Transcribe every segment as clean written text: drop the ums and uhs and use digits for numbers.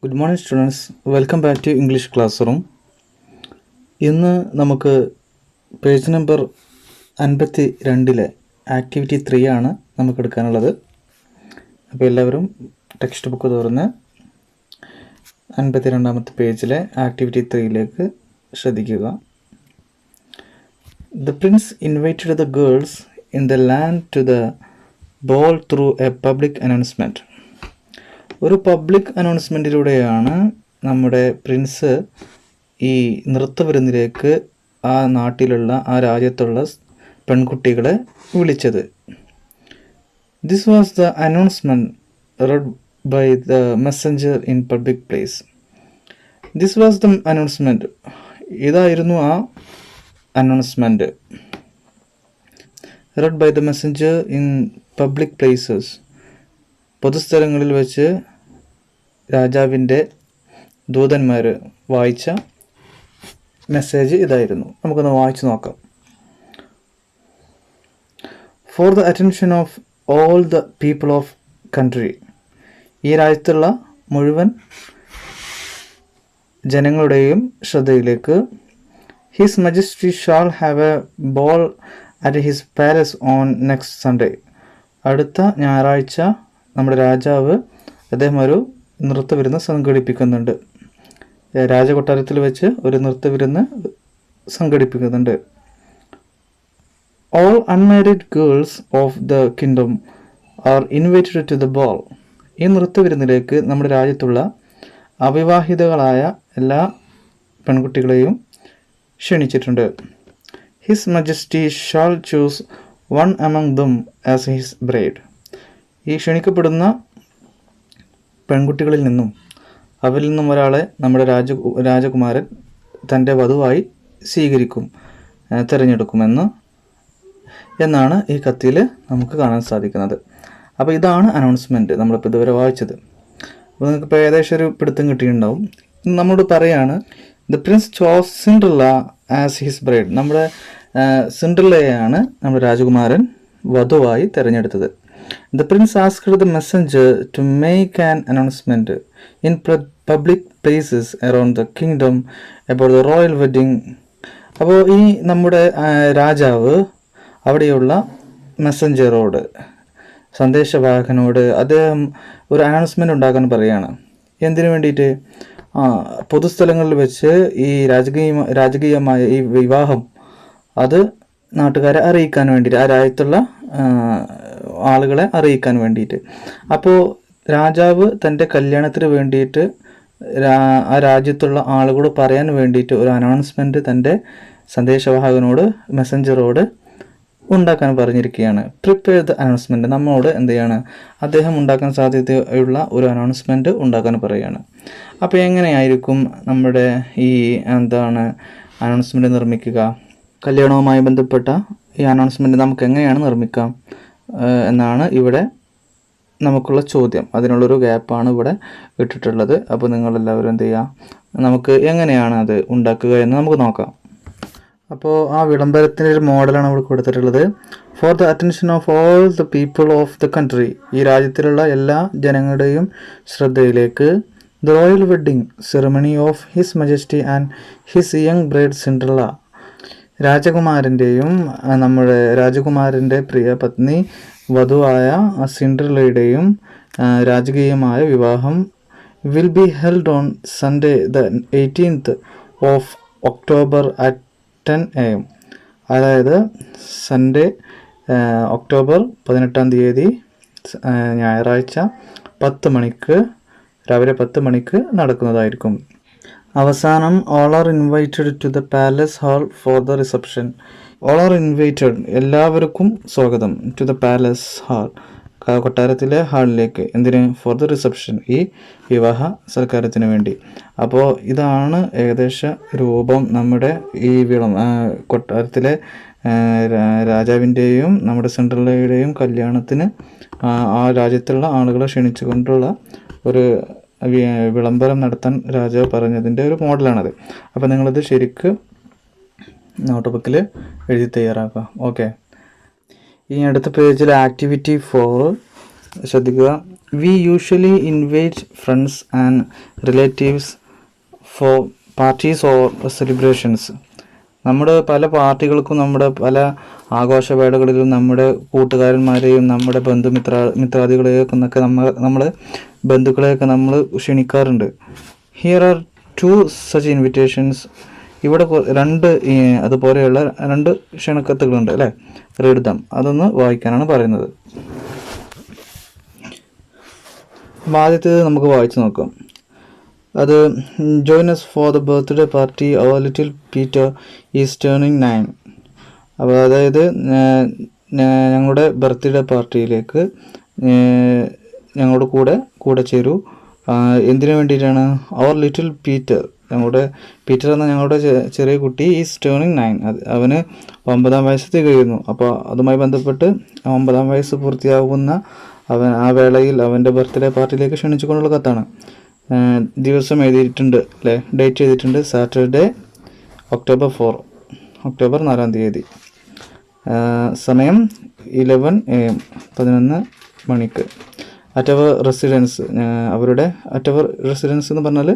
Good morning students, welcome back to English classroom. ഇന്ന് നമുക്ക് page number 52 activity 3 ആണ് നമുക്ക് എടുക്കാനുള്ളത്. അപ്പോൾ എല്ലാവരും ടെക്സ്റ്റ് ബുക്ക് തുറന്ന് 52ാമത്തെ പേജിലെ ആക്ടിവിറ്റി 3ലേക്ക് ശ്രദ്ധിക്കുക. The prince invited the girls in the land to the ball through a public announcement. ഒരു പബ്ലിക് അനൗൺസ്മെൻറ്റിലൂടെയാണ് നമ്മുടെ പ്രിൻസ് ഈ നൃത്തവിരുന്നിലേക്ക് ആ നാട്ടിലുള്ള ആ രാജ്യത്തുള്ള പെൺകുട്ടികളെ വിളിച്ചത്. This was the announcement read by the messenger in public place. This was the announcement, ഇതായിരുന്നു ആ announcement. Read by the messenger in public places, പൊതുസ്ഥലങ്ങളിൽ വെച്ച് രാജാവിൻ്റെ ദൂതന്മാർ വായിച്ച മെസ്സേജ് ഇതായിരുന്നു. നമുക്കൊന്ന് വായിച്ചു നോക്കാം. For the attention of all the people of country, ഈ രാജ്യത്തുള്ള മുഴുവൻ ജനങ്ങളുടെയും ശ്രദ്ധയിലേക്ക്. His majesty shall have a ball at his palace on next Sunday. അടുത്ത ഞായറാഴ്ച നമ്മുടെ രാജാവ് അദ്ദേഹം ഒരു നൃത്തവിരുന്ന് സംഘടിപ്പിക്കുന്നുണ്ട്. രാജകൊട്ടാരത്തിൽ വെച്ച് ഒരു നൃത്തവിരുന്ന് സംഘടിപ്പിക്കുന്നുണ്ട്. All unmarried girls of the kingdom are invited to the ball. ഈ നൃത്തവിരുന്നിലേക്ക് നമ്മുടെ രാജ്യത്തുള്ള അവിവാഹിതകളായ എല്ലാ പെൺകുട്ടികളെയും ക്ഷണിച്ചിട്ടുണ്ട്. His majesty shall choose one among them as his bride. ഈ ക്ഷണിക്കപ്പെടുന്ന പെൺകുട്ടികളിൽ നിന്നും അവരിൽ നിന്നും ഒരാളെ നമ്മുടെ രാജകുമാരൻ തൻ്റെ വധുവായി എന്നാണ് ഈ കത്തിൽ നമുക്ക് കാണാൻ സാധിക്കുന്നത്. അപ്പോൾ ഇതാണ് അനൗൺസ്മെൻറ്റ് നമ്മളിപ്പോൾ ഇതുവരെ വായിച്ചത്. അപ്പോൾ നിങ്ങൾക്കിപ്പോൾ ഏകദേശം ഒരു പിടുത്തം കിട്ടിയിട്ടുണ്ടാവും. നമ്മളോട് പറയാണ് the Prince chose Cinderella as his bride. നമ്മുടെ സിൻഡ്രല്ലയെയാണ് നമ്മുടെ രാജകുമാരൻ വധുവായി തിരഞ്ഞെടുത്തത്. The prince asked the messenger to make an announcement in public places around the kingdom about the royal wedding. അപ്പോൾ ഈ നമ്മുടെ രാജാവ് അവിടെയുള്ള മെസ്സഞ്ചറോട്, സന്ദേശവാഹകനോട് അദ്ദേഹം ഒരു അനൗൺസ്മെൻ്റ് ഉണ്ടാക്കാൻ പറയുകയാണ്. എന്തിനു വേണ്ടിയിട്ട്? പൊതുസ്ഥലങ്ങളിൽ വെച്ച് ഈ രാജകീയമായ ഈ വിവാഹം അത് നാട്ടുകാരെ അറിയിക്കാൻ വേണ്ടിയിട്ട്, ആ രാജ്യത്തുള്ള ആളുകളെ അറിയിക്കാൻ വേണ്ടിയിട്ട്. അപ്പോൾ രാജാവ് തൻ്റെ കല്യാണത്തിന് വേണ്ടിയിട്ട് ആ രാജ്യത്തുള്ള ആളുകളോട് പറയാൻ വേണ്ടിയിട്ട് ഒരു അനൗൺസ്മെൻറ്റ് തൻ്റെ സന്ദേശവാഹകനോട്, മെസ്സഞ്ചറോട് ഉണ്ടാക്കാൻ പറഞ്ഞിരിക്കുകയാണ്. പ്രിപ്പയർ ദ അനൗൺസ്മെൻറ്റ്, നമ്മോട് എന്ത് ചെയ്യാണ്? അദ്ദേഹം ഉണ്ടാക്കാൻ സാധ്യതയുള്ള ഒരു അനൗൺസ്മെൻറ്റ് ഉണ്ടാക്കാൻ പറയുകയാണ്. അപ്പോൾ എങ്ങനെയായിരിക്കും നമ്മുടെ ഈ അനൗൺസ്മെൻറ്റ് നിർമ്മിക്കുക? കല്യാണവുമായി ബന്ധപ്പെട്ട ഈ അനൗൺസ്മെൻറ്റ് നമുക്ക് എങ്ങനെയാണ് നിർമ്മിക്കാം എന്നാണ് ഇവിടെ നമുക്കുള്ള ചോദ്യം. അതിനുള്ളൊരു ഗ്യാപ്പാണ് ഇവിടെ ഇട്ടിട്ടുള്ളത്. അപ്പോൾ നിങ്ങളെല്ലാവരും എന്ത് ചെയ്യുക, നമുക്ക് എങ്ങനെയാണ് അത് ഉണ്ടാക്കുക എന്ന് നമുക്ക് നോക്കാം. അപ്പോൾ ആ വിളംബരത്തിൻ്റെ ഒരു മോഡലാണ് ഇവിടെ കൊടുത്തിട്ടുള്ളത്. For the attention of all the people of the country, ഈ രാജ്യത്തിലുള്ള എല്ലാ ജനങ്ങളുടെയും ശ്രദ്ധയിലേക്ക്. The royal wedding ceremony of his majesty and his young bride Cinderella. രാജകുമാരൻ്റെയും നമ്മുടെ രാജകുമാരൻ്റെ പ്രിയ പത്നി വധുവായ സിൻഡ്രല്ലയുടെയും രാജകീയമായ വിവാഹം will be held on Sunday the 18th of October at 10 AM. അതായത് സൺഡേ ഒക്ടോബർ 18-ാം തീയതി ഞായറാഴ്ച 10 മണിക്ക്, രാവിലെ 10 മണിക്ക് നടക്കുന്നതായിരിക്കും. അവസാനം all are invited to the palace hall for the reception. All are invited, എല്ലാവർക്കും സ്വാഗതം. ടു ദ പാലസ് ഹാൾ, കൊട്ടാരത്തിലെ ഹാളിലേക്ക്. എന്തിന്? ഫോർ ദ റിസപ്ഷൻ, ഈ വിവാഹ സൽക്കാരത്തിന് വേണ്ടി. അപ്പോൾ ഇതാണ് ഏകദേശ രൂപം. നമ്മുടെ ഈ കൊട്ടാരത്തിലെ രാജാവിൻ്റെയും നമ്മുടെ സിൻഡ്രല്ലയുടെയും കല്യാണത്തിന് ആ രാജ്യത്തുള്ള ആളുകളെ ക്ഷണിച്ചുകൊണ്ടുള്ള ഒരു വിളംബരം നടത്താൻ രാജാവ് പറഞ്ഞതിൻ്റെ ഒരു മോഡലാണത്. അപ്പോൾ നിങ്ങളത് ശരിക്ക് നോട്ട് ബുക്കിൽ എഴുതി തയ്യാറാക്കുക. ഓക്കെ, ഈ അടുത്ത പേജിൽ ആക്ടിവിറ്റി 4 ശ്രദ്ധിക്കുക. We usually invite friends and relatives for parties or celebrations. നമ്മുടെ പല പാർട്ടികൾക്കും നമ്മുടെ പല ആഘോഷവേളകളിലും നമ്മുടെ കൂട്ടുകാരന്മാരെയും നമ്മുടെ മിത്രാദികളെയൊക്കെ നമ്മൾ ബന്ധുക്കളെയൊക്കെ നമ്മൾ ക്ഷണിക്കാറുണ്ട്. Here are 2 such invitations. ഇവിടെ അതുപോലെയുള്ള 2 ക്ഷണക്കത്തുകളുണ്ട് അല്ലേ, റീഡ് ദം. അതൊന്ന് വായിക്കാനാണ് പറയുന്നത്. ആദ്യത്തേത് നമുക്ക് വായിച്ചു നോക്കാം. അത് join us for the birthday party our little Peter is turning 9. അപ്പോൾ അതായത് ഞങ്ങളുടെ ബർത്ത്ഡേ പാർട്ടിയിലേക്ക് ഞങ്ങളുടെ കൂടെ ചേരൂ. എന്തിനു വേണ്ടിയിട്ടാണ്? അവർ ലിറ്റിൽ പീറ്റർ, പീറ്റർ എന്ന ഞങ്ങളുടെ ചെറിയ കുട്ടി ഈസ് ടേണിംഗ് 9. അവന് 9-ാം വയസ്സ് തികയുന്നു. അപ്പോൾ അതുമായി ബന്ധപ്പെട്ട് 9-ാം വയസ്സ് പൂർത്തിയാകുന്ന ആ വേളയിൽ അവൻ്റെ ബർത്ത്ഡേ പാർട്ടിയിലേക്ക് ക്ഷണിച്ചുകൊണ്ടുള്ള കത്താണ്. ദിവസം എഴുതിയിട്ടുണ്ട് അല്ലേ, ഡേറ്റ് ചെയ്തിട്ടുണ്ട്. സാറ്റർഡേ ഒക്ടോബർ 4 തീയതി. സമയം 11 AM 11 മണിക്ക്. അറ്റവർ റെസിഡൻസ്, അറ്റവർ റെസിഡൻസ് എന്ന് പറഞ്ഞാൽ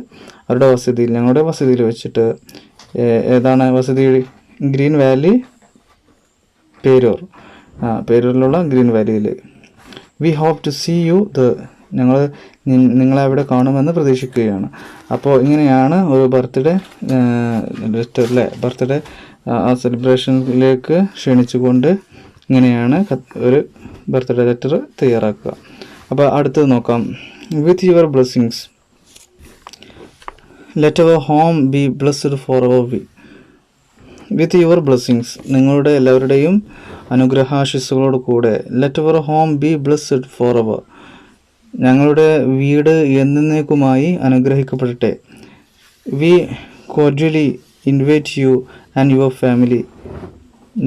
അവരുടെ വസതിയിൽ, ഞങ്ങളുടെ വസതിയിൽ വെച്ചിട്ട്. ഏതാണ് വസതി? ഗ്രീൻ വാലി, പേരൂരിലുള്ള ഗ്രീൻ വാലിയിൽ. We hope to see you നിങ്ങളെ അവിടെ കാണുമെന്ന് പ്രതീക്ഷിക്കുകയാണ്. അപ്പോൾ ഇങ്ങനെയാണ് ഒരു ബർത്ത്ഡേ ലെറ്ററിലെ ബർത്ത്ഡേ സെലിബ്രേഷനിലേക്ക് ക്ഷണിച്ചുകൊണ്ട് ഇങ്ങനെയാണ് ഒരു ബർത്ത്ഡേ ലെറ്റർ തയ്യാറാക്കുക. അപ്പോൾ അടുത്തത് നോക്കാം. With your blessings let our home be blessed four our V. With your blessings, നിങ്ങളുടെ എല്ലാവരുടെയും അനുഗ്രഹാശിസ്സുകളോട് കൂടെ. Let our home be blessed four അവർ, ഞങ്ങളുടെ വീട് എന്നേക്കുമായി അനുഗ്രഹിക്കപ്പെടട്ടെ. We cordially invite you and your family,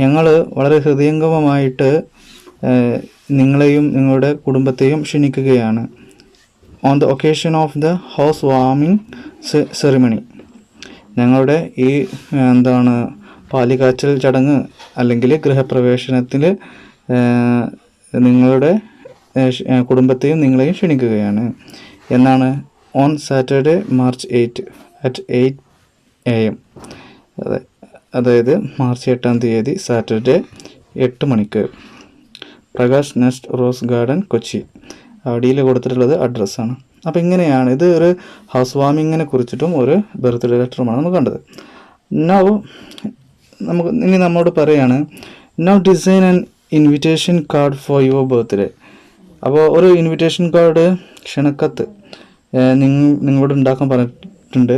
ഞങ്ങൾ വളരെ ഹൃദയംഗമമായിട്ട് നിങ്ങളെയും നിങ്ങളുടെ കുടുംബത്തെയും ക്ഷണിക്കുകയാണ്. On the occasion of the house warming ceremony, ഞങ്ങളുടെ ഈ പാലികാച്ചൽ ചടങ്ങ് അല്ലെങ്കിൽ ഗൃഹപ്രവേശനത്തിൽ നിങ്ങളുടെ കുടുംബത്തെയും നിങ്ങളെയും ക്ഷണിക്കുകയാണ്. എന്നാണ്? On Saturday March 8 at 8 AM. അതായത് മാർച്ച് 8-ാം തീയതി സാറ്റർഡേ 8 മണിക്ക്. Prakash nest rose garden, Kochi. അടിയിൽ കൊടുത്തിട്ടുള്ളത് അഡ്രസ്സാണ്. അപ്പോൾ ഇങ്ങനെയാണ് ഇത്. ഒരു ഹൗസ് വാമിങ്ങിനെ കുറിച്ചിട്ടും ഒരു ബർത്ത്ഡേ ലെറ്ററുമാണ് നമുക്ക് കണ്ടത്. നമ്മോട് പറയാണ്, now design an invitation card for your birthday. അപ്പോൾ ഒരു ഇൻവിറ്റേഷൻ കാർഡ്, ക്ഷണക്കത്ത് നിങ്ങളോട് ഉണ്ടാക്കാൻ പറഞ്ഞിട്ടുണ്ട്.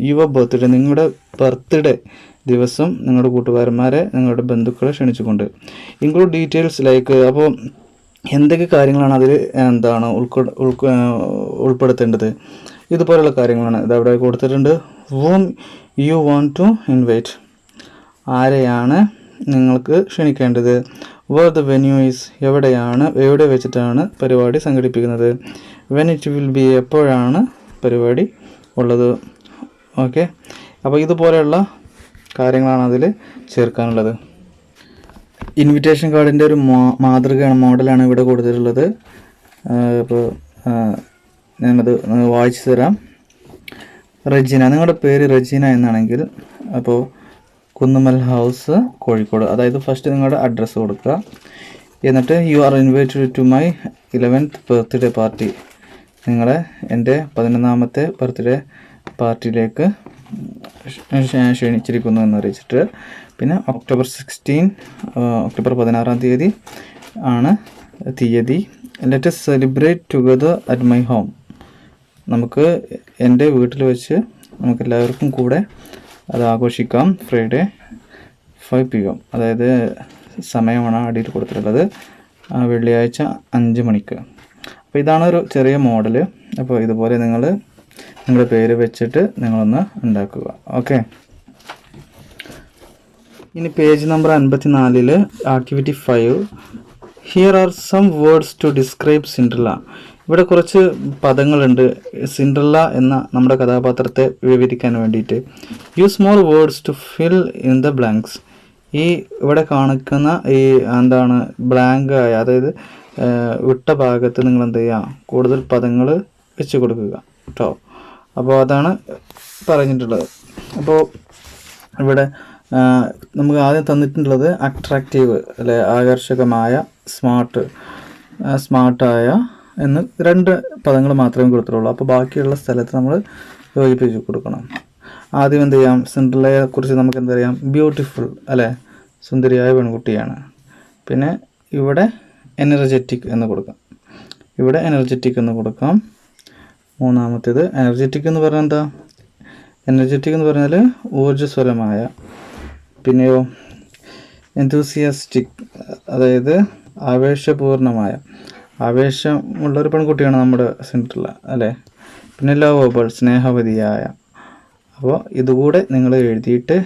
യുവർ ബർത്ത്ഡേ, നിങ്ങളുടെ ബർത്ത്ഡേ ദിവസം നിങ്ങളുടെ കൂട്ടുകാരന്മാരെ, നിങ്ങളുടെ ബന്ധുക്കളെ ക്ഷണിച്ചുകൊണ്ട്. ഇൻക്ലൂഡ് ഡീറ്റെയിൽസ് ലൈക്ക്, അപ്പോൾ എന്തൊക്കെ കാര്യങ്ങളാണ് അതിൽ ഉൾപ്പെടുത്തേണ്ടത്? ഇതുപോലുള്ള കാര്യങ്ങളാണ് ഇതവിടെ കൊടുത്തിട്ടുണ്ട്. whom you want to invite, ആരെയാണ് നിങ്ങൾക്ക് ക്ഷണിക്കേണ്ടത്. where the venue is, എവിടെ വെച്ചിട്ടാണ് പരിപാടി സംഘടിപ്പിക്കുന്നത്. when it will be, എപ്പോഴാണ് പരിപാടി ഉള്ളത്. ഓക്കെ, അപ്പോൾ ഇതുപോലെയുള്ള കാര്യങ്ങളാണ് അതിൽ ചേർക്കാനുള്ളത്. ഇൻവിറ്റേഷൻ കാർഡിൻ്റെ ഒരു മോഡലാണ് ഇവിടെ കൊടുത്തിട്ടുള്ളത്. അപ്പോൾ ഞാനത് വായിച്ചു തരാം. റെജീന, നിങ്ങളുടെ പേര് റെജീന എന്നാണെങ്കിൽ അപ്പോൾ കുന്നുമൽ ഹൗസ്, കോഴിക്കോട്. അതായത് ഫസ്റ്റ് നിങ്ങളുടെ അഡ്രസ്സ് കൊടുക്കുക. എന്നിട്ട് you are invited to my 11th birthday party, എൻ്റെ 11ാമത്തെ ബർത്ത്ഡേ പാർട്ടിയിലേക്ക് ക്ഷണിച്ചിരിക്കുന്നു എന്നറിയിച്ചിട്ട്. പിന്നെ ഒക്ടോബർ 16 തീയതി ആണ് തീയതി. Let us celebrate together at my home, നമുക്ക് എൻ്റെ വീട്ടിൽ വെച്ച് നമുക്കെല്ലാവർക്കും കൂടെ അത് ആഘോഷിക്കാം. ഫ്രൈഡേ 5 PM, അതായത് സമയമാണ് അടിയിൽ കൊടുത്തിട്ടുള്ളത്, വെള്ളിയാഴ്ച 5 മണിക്ക്. അപ്പോൾ ഇതാണ് ഒരു ചെറിയ മോഡൽ. അപ്പോൾ ഇതുപോലെ നിങ്ങളുടെ പേര് വെച്ചിട്ട് നിങ്ങളൊന്ന് ഉണ്ടാക്കുക. ഓക്കെ, ഇനി page number 54 activity 5. Here are some words to describe Cinderella. ഇവിടെ കുറച്ച് പദങ്ങളുണ്ട് സിൻഡ്രല്ല എന്ന നമ്മുടെ കഥാപാത്രത്തെ വിവരിക്കാൻ വേണ്ടിയിട്ട്. Use more words to fill in the blanks. ഈ ഇവിടെ കാണിക്കുന്ന ഈ ബ്ലാങ്ക് ആയ, അതായത് വിട്ട ഭാഗത്ത് നിങ്ങൾ എന്ത് ചെയ്യുക, കൂടുതൽ പദങ്ങൾ വെച്ച് കൊടുക്കുക കേട്ടോ. അപ്പോൾ അതാണ് പറഞ്ഞിട്ടുള്ളത്. അപ്പോൾ ഇവിടെ നമുക്ക് ആദ്യം തന്നിട്ടുള്ളത് അട്രാക്റ്റീവ് അല്ലെ, ആകർഷകമായ, സ്മാർട്ടായ എന്ന് 2 പദങ്ങൾ മാത്രമേ കൊടുത്തിട്ടുള്ളൂ. അപ്പോൾ ബാക്കിയുള്ള സ്ഥലത്ത് നമ്മൾ യോജിപ്പിച്ച് കൊടുക്കണം. ആദ്യം എന്ത് ചെയ്യാം, സിൻഡ്രല്ലയെ കുറിച്ച് നമുക്ക് എന്തറിയാം, ബ്യൂട്ടിഫുൾ അല്ലേ, സുന്ദരിയായ പെൺകുട്ടിയാണ്. പിന്നെ ഇവിടെ എനർജറ്റിക് എന്ന് കൊടുക്കാം, ഇവിടെ എനർജറ്റിക് എന്ന് കൊടുക്കാം. മൂന്നാമത്തേത് എനർജറ്റിക് എന്ന് പറഞ്ഞാൽ എന്താ, എനർജറ്റിക് എന്ന് പറഞ്ഞാൽ ഊർജ്ജസ്വലമായ. പിന്നെയോ എന്തൂസിയാസ്റ്റിക്, അതായത് ആവേശപൂർണമായ, ആവേശമുള്ളൊരു പെൺകുട്ടിയാണ് നമ്മുടെ സിൻഡ്രല്ല അല്ലേ. പിന്നെ ലവബിൾ, സ്നേഹവതിയായ. അപ്പോൾ ഇതുകൂടെ നിങ്ങൾ എഴുതിയിട്ട്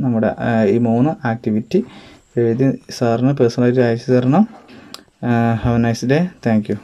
നമ്മുടെ ഈ 3 ആക്ടിവിറ്റി എഴുതി സാറിന് പേഴ്സണലായിട്ട് അയച്ചു തരണം. Have A nice day. Thank you.